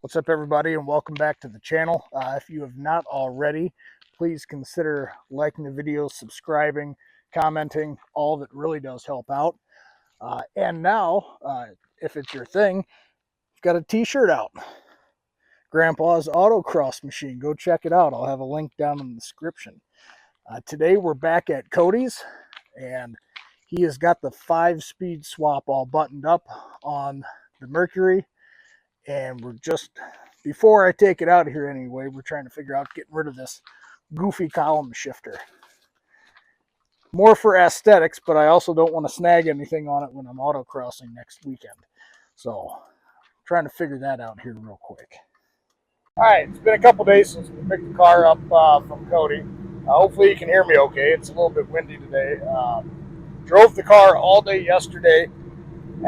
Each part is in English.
What's up, everybody, and welcome back to the channel. If you have not already, please consider liking the video, subscribing, commenting. All of it really does help out. And now, if it's your thing, I've got a t-shirt out. Grandpa's Autocross machine. Go check it out. I'll have a link down in the description. Today we're back at Cody's, and he has got the 5-speed swap all buttoned up on the Mercury. And we're just, before I take it out of here anyway, we're trying to figure out getting rid of this goofy column shifter. More for aesthetics, but I also don't want to snag anything on it when I'm autocrossing next weekend. So, trying to figure that out here real quick. Alright, it's been a couple days since we picked the car up from Cody. Hopefully you can hear me okay. It's a little bit windy today. Drove the car all day yesterday.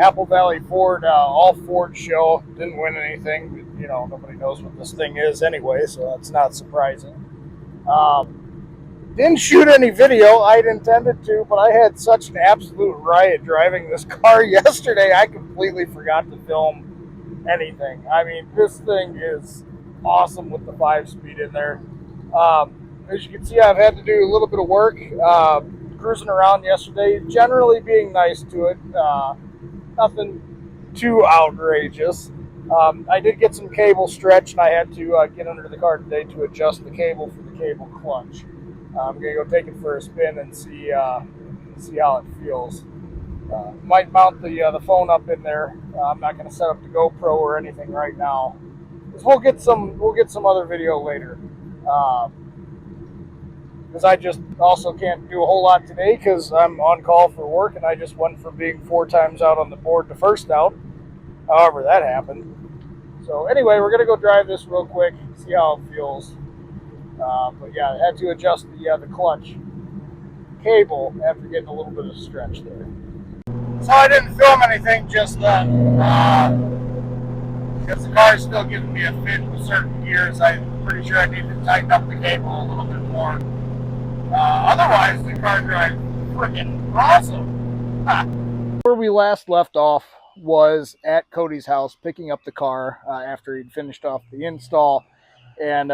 Apple Valley Ford, all Ford show. Didn't win anything. But, you know, nobody knows what this thing is anyway, so that's not surprising. Didn't shoot any video. I'd intended to, but I had such an absolute riot driving this car yesterday, I completely forgot to film anything. I mean, this thing is awesome with the 5-speed in there. As you can see, I've had to do a little bit of work cruising around yesterday, generally being nice to it. Nothing too outrageous. I did get some cable stretch, and I had to get under the car today to adjust the cable for the cable clutch. I'm gonna go take it for a spin and see how it feels. Might mount the phone up in there. I'm not gonna set up the GoPro or anything right now. We'll get some other video later. Because I just also can't do a whole lot today because I'm on call for work, and I just went from being 4 times out on the board to first out. However that happened. So anyway, we're going to go drive this real quick, see how it feels. But yeah, I had to adjust the clutch cable after getting a little bit of stretch there. So I didn't film anything just then. Because the car is still giving me a fit with certain gears. I'm pretty sure I need to tighten up the cable a little bit more. Otherwise, the car drives freaking awesome. Where we last left off was at Cody's house, picking up the car after he'd finished off the install. And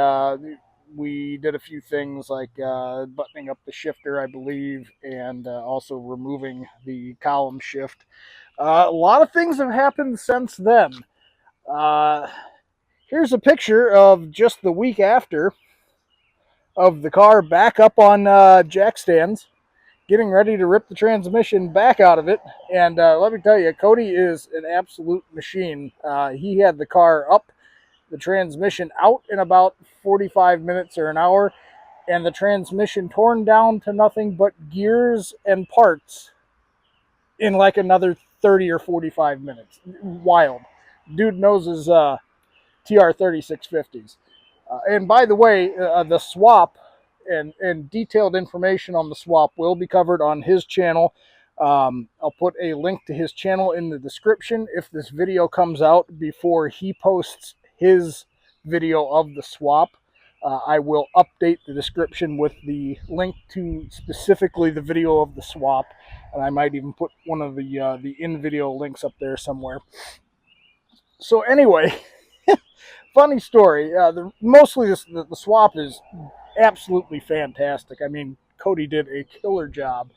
we did a few things like buttoning up the shifter, I believe, and also removing the column shift. A lot of things have happened since then. Here's a picture of just the week after of the car back up on jack stands, getting ready to rip the transmission back out of it. And let me tell you, Cody is an absolute machine. He had the car up, the transmission out in about 45 minutes or an hour, and the transmission torn down to nothing but gears and parts in like another 30 or 45 minutes. Wild. Dude knows his TR3650s. And by the way, the swap and detailed information on the swap will be covered on his channel. I'll put a link to his channel in the description. If this video comes out before he posts his video of the swap, I will update the description with the link to specifically the video of the swap. And I might even put one of the in-video links up there somewhere. So anyway, funny story. Mostly the swap is absolutely fantastic. I mean, Cody did a killer job.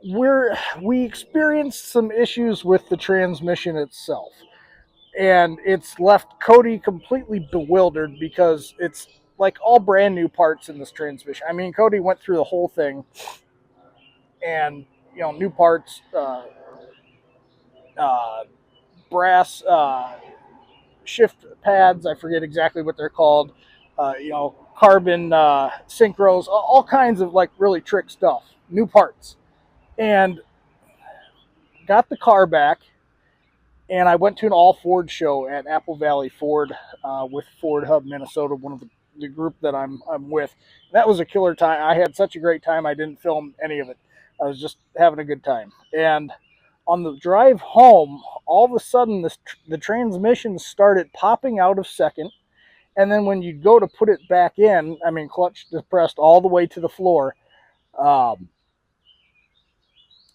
We experienced some issues with the transmission itself, and it's left Cody completely bewildered because it's like all brand new parts in this transmission. I mean, Cody went through the whole thing, and you know, new parts, brass shift pads, I forget exactly what they're called, you know, carbon synchros, all kinds of like really trick stuff, new parts. And got the car back, and I went to an all Ford show at Apple Valley Ford with Ford Hub, Minnesota, one of the group that I'm with. That was a killer time. I had such a great time. I didn't film any of it. I was just having a good time. And on the drive home, all of a sudden the transmission started popping out of second, and then when you go to put it back in, I mean, clutch depressed all the way to the floor,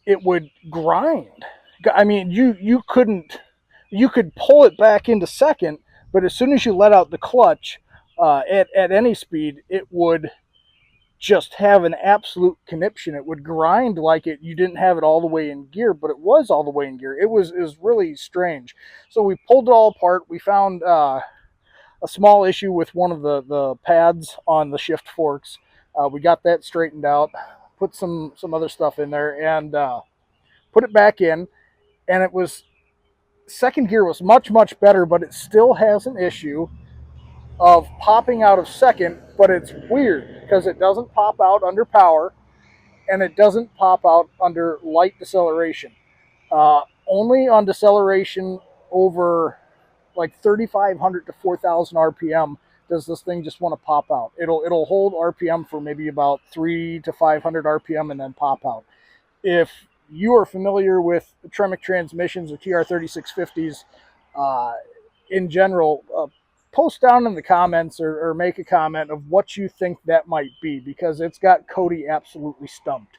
it would grind. I mean, you could pull it back into second, But as soon as you let out the clutch at any speed, it would just have an absolute conniption. It would grind like you didn't have it all the way in gear, but it was all the way in gear. It was really strange. So we pulled it all apart. We found a small issue with one of the pads on the shift forks. We got that straightened out, put some other stuff in there, and put it back in. And it was, second gear was much better, but it still has an issue of popping out of second. But it's weird because it doesn't pop out under power, and it doesn't pop out under light deceleration. Only on deceleration over like 3,500 to 4,000 RPM does this thing just want to pop out. It'll hold RPM for maybe about 3 to 500 RPM and then pop out. If you are familiar with Tremec transmissions or TR3650s in general, post down in the comments or make a comment of what you think that might be, because it's got Cody absolutely stumped.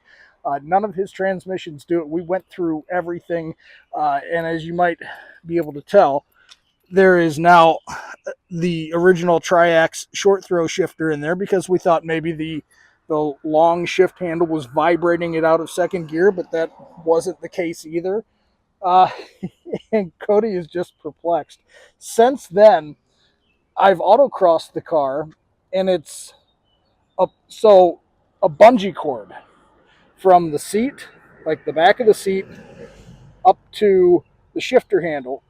None of his transmissions do it. We went through everything, and as you might be able to tell, there is now the original triax short throw shifter in there because we thought maybe the long shift handle was vibrating it out of second gear, but that wasn't the case either. Uh, and Cody is just perplexed. Since then, I've autocrossed the car, and it's a bungee cord from the seat, like the back of the seat, up to the shifter handle,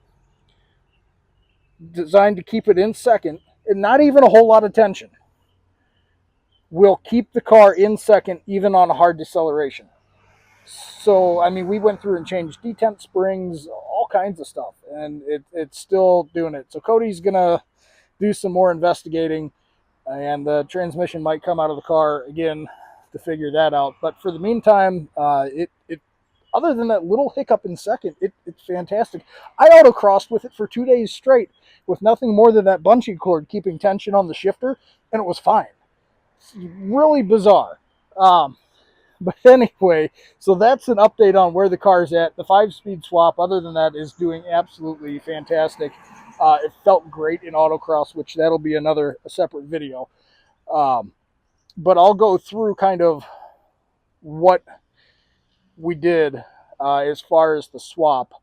designed to keep it in second, and not even a whole lot of tension. Will keep the car in second even on a hard deceleration. So, I mean, we went through and changed detent springs, all kinds of stuff, and it's still doing it. So Cody's going to do some more investigating, and the transmission might come out of the car again to figure that out. But for the meantime, it other than that little hiccup in second, it's fantastic. I autocrossed with it for 2 days straight with nothing more than that bungee cord keeping tension on the shifter, and it was fine. It's really bizarre. But anyway, so that's an update on where the car's at. The 5-speed swap, other than that, is doing absolutely fantastic. It felt great in autocross, which that'll be a separate video. But I'll go through kind of what we did as far as the swap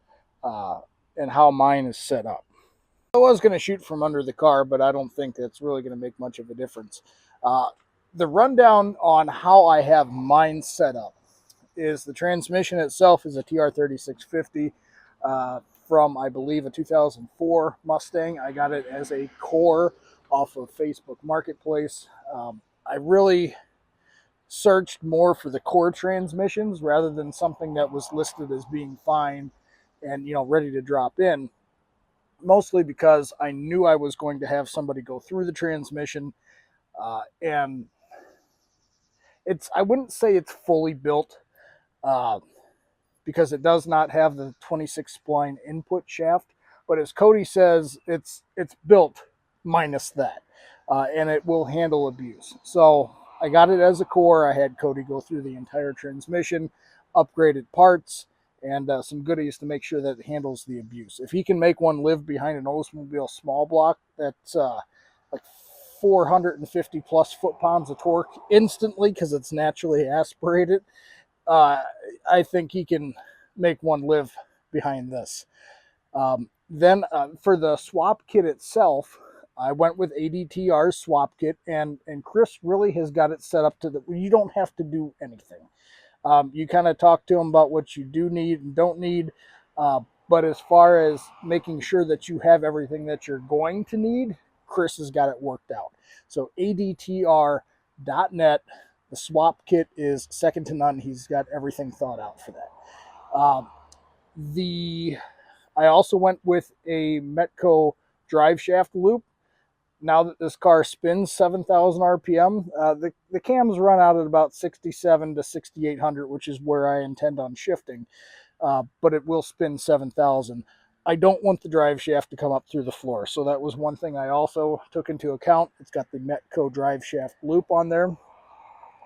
and how mine is set up. I was going to shoot from under the car, but I don't think that's really going to make much of a difference. The rundown on how I have mine set up is the transmission itself is a TR3650 from, I believe, a 2004 Mustang. I got it as a core off of Facebook Marketplace. I really searched more for the core transmissions rather than something that was listed as being fine and, ready to drop in. Mostly because I knew I was going to have somebody go through the transmission, and I wouldn't say it's fully built, because it does not have the 26 spline input shaft, but as Cody says, it's built minus that, and it will handle abuse. So I got it as a core. I had Cody go through the entire transmission, upgraded parts, and some goodies to make sure that it handles the abuse. If he can make one live behind an Oldsmobile small block that's like 450 plus foot-pounds of torque instantly because it's naturally aspirated, I think he can make one live behind this. Then for the swap kit itself, I went with ADTR's swap kit, and Chris really has got it set up to that you don't have to do anything. You kind of talk to him about what you do need and don't need, but as far as making sure that you have everything that you're going to need, Chris has got it worked out. So ADTR.net, the swap kit is second to none. He's got everything thought out for that. I also went with a Metco drive shaft loop. Now that this car spins 7,000 RPM, the cams run out at about 67 to 6,800, which is where I intend on shifting, but it will spin 7,000. I don't want the drive shaft to come up through the floor, so that was one thing I also took into account. It's got the Metco drive shaft loop on there,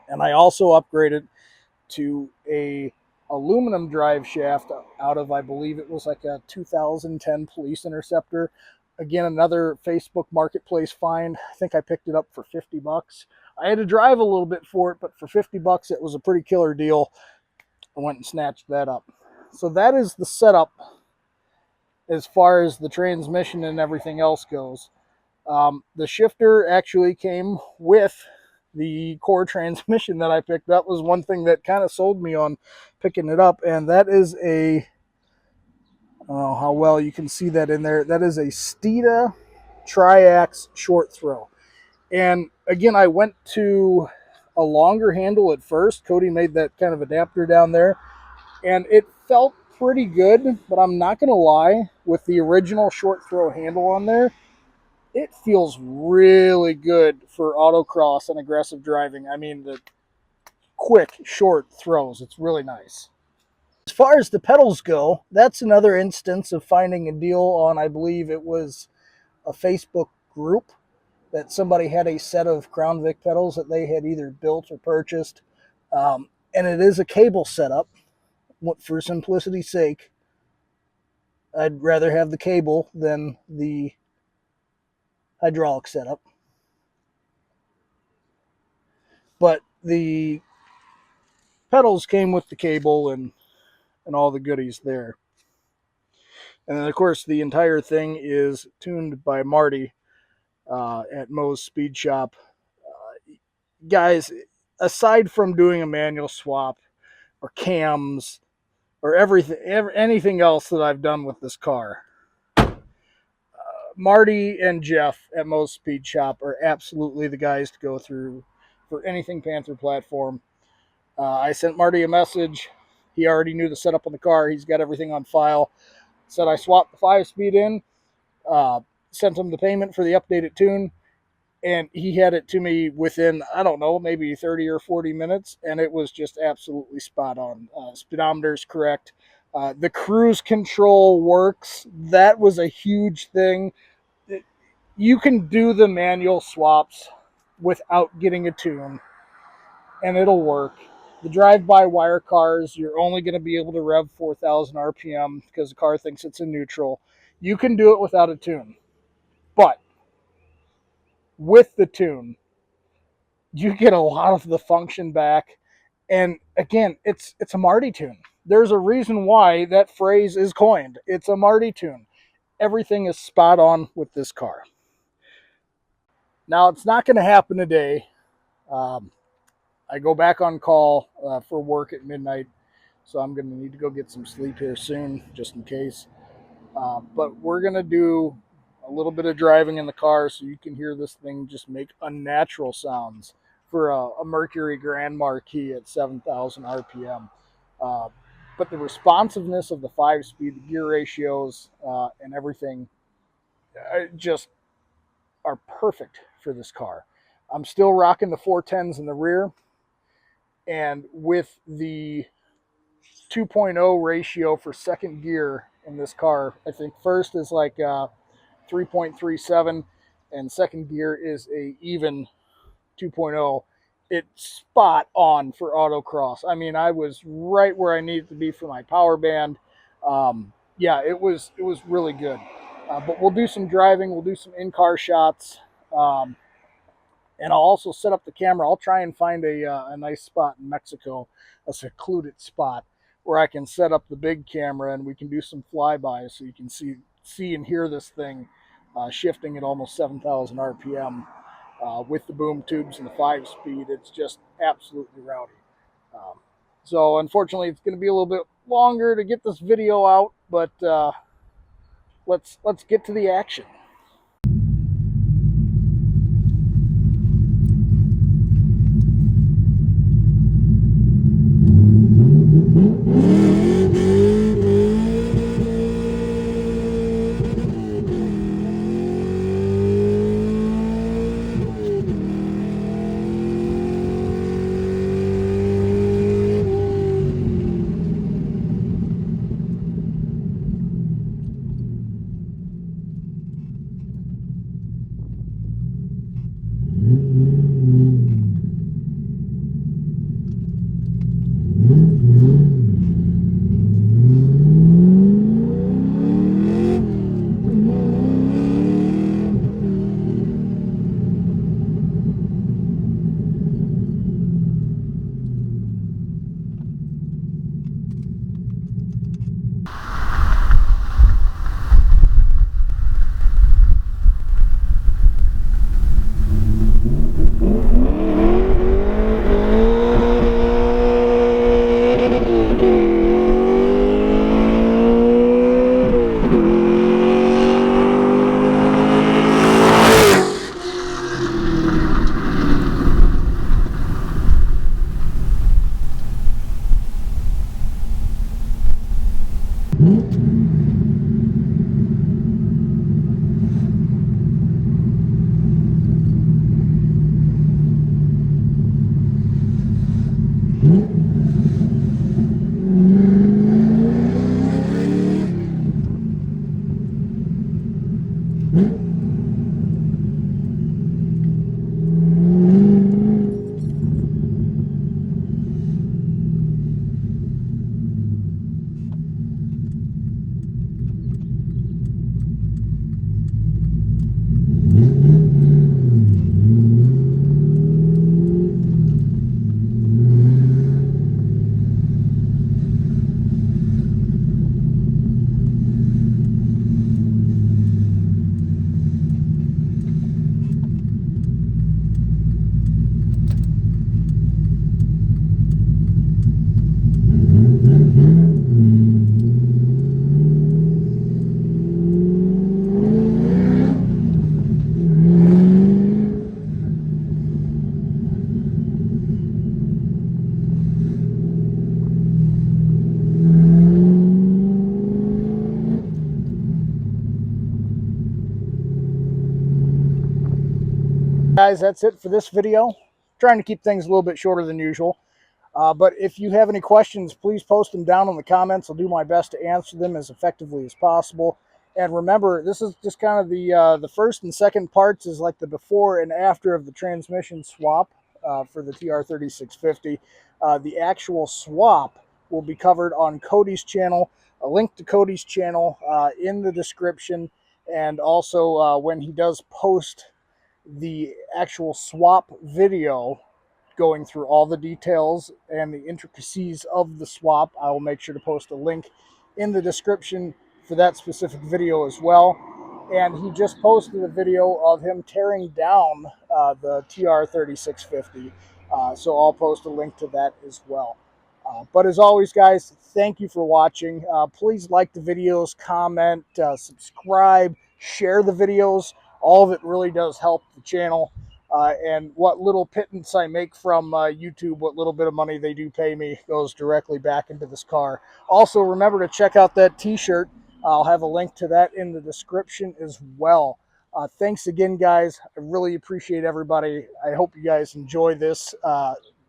and I also upgraded to a aluminum drive shaft out of, I believe it was like a 2010 Police Interceptor. Again, another Facebook Marketplace find. I think I picked it up for 50 bucks. I had to drive a little bit for it, but for 50 bucks, it was a pretty killer deal. I went and snatched that up. So that is the setup as far as the transmission and everything else goes. The shifter actually came with the core transmission that I picked up. Was one thing that kind of sold me on picking it up, and that is a, oh, how well you can see that in there. That is a Steeda Triax short throw. And again, I went to a longer handle at first. Cody made that kind of adapter down there, and it felt pretty good, but I'm not going to lie, with the original short throw handle on there, it feels really good for autocross and aggressive driving. I mean, the quick, short throws, it's really nice. As far as the pedals go, that's another instance of finding a deal on, I believe it was a Facebook group, that somebody had a set of Crown Vic pedals that they had either built or purchased. And it is a cable setup. For simplicity's sake, I'd rather have the cable than the hydraulic setup. But the pedals came with the cable and all the goodies there. And then, of course, the entire thing is tuned by Marty at Moe's Speed Shop. Guys, aside from doing a manual swap or cams or anything else that I've done with this car, Marty and Jeff at Moe's Speed Shop are absolutely the guys to go through for anything Panther platform. I sent Marty a message. He already knew the setup on the car. He's got everything on file. Said I swapped the 5-speed in, sent him the payment for the updated tune, and he had it to me within, I don't know, maybe 30 or 40 minutes, and it was just absolutely spot on. Speedometer's correct. The cruise control works. That was a huge thing. You can do the manual swaps without getting a tune, and it'll work. The drive-by-wire cars, you're only going to be able to rev 4,000 RPM because the car thinks it's in neutral. You can do it without a tune. But with the tune, you get a lot of the function back. And again, it's a Marty tune. There's a reason why that phrase is coined. It's a Marty tune. Everything is spot on with this car. Now, it's not going to happen today. I go back on call for work at midnight, so I'm going to need to go get some sleep here soon, just in case. But we're going to do a little bit of driving in the car so you can hear this thing just make unnatural sounds for a Mercury Grand Marquis at 7,000 RPM. But the responsiveness of the 5-speed, the gear ratios, and everything just are perfect for this car. I'm still rocking the 410s in the rear, and with the 2.0 ratio for second gear in this car, I think first is like 3.37 and second gear is a even 2.0. It's spot on for autocross. I mean, I was right where I needed to be for my power band. Yeah, it was really good. But we'll do some driving. We'll do some in-car shots. And I'll also set up the camera. I'll try and find a nice spot in Mexico, a secluded spot, where I can set up the big camera and we can do some flybys so you can see and hear this thing shifting at almost 7,000 RPM with the boom tubes and the 5-speed. It's just absolutely rowdy. So unfortunately, it's going to be a little bit longer to get this video out, but let's get to the action. Guys, that's it for this video. Trying to keep things a little bit shorter than usual. But if you have any questions, please post them down in the comments. I'll do my best to answer them as effectively as possible. And remember, this is just kind of the first and second parts is like the before and after of the transmission swap for the TR3650. The actual swap will be covered on Cody's channel. A link to Cody's channel in the description. And also when he does post the actual swap video going through all the details and the intricacies of the swap, I will make sure to post a link in the description for that specific video as well. And he just posted a video of him tearing down the TR3650. So I'll post a link to that as well. But as always, guys, thank you for watching. Please like the videos, comment, subscribe, share the videos. All of it really does help the channel. And what little pittance I make from YouTube, what little bit of money they do pay me, goes directly back into this car. Also, remember to check out that t-shirt. I'll have a link to that in the description as well. Thanks again, guys. I really appreciate everybody. I hope you guys enjoy this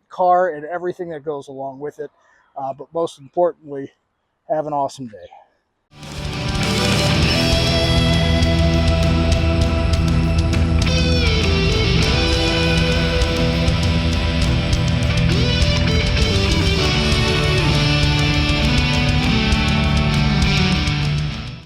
car and everything that goes along with it. But most importantly, have an awesome day.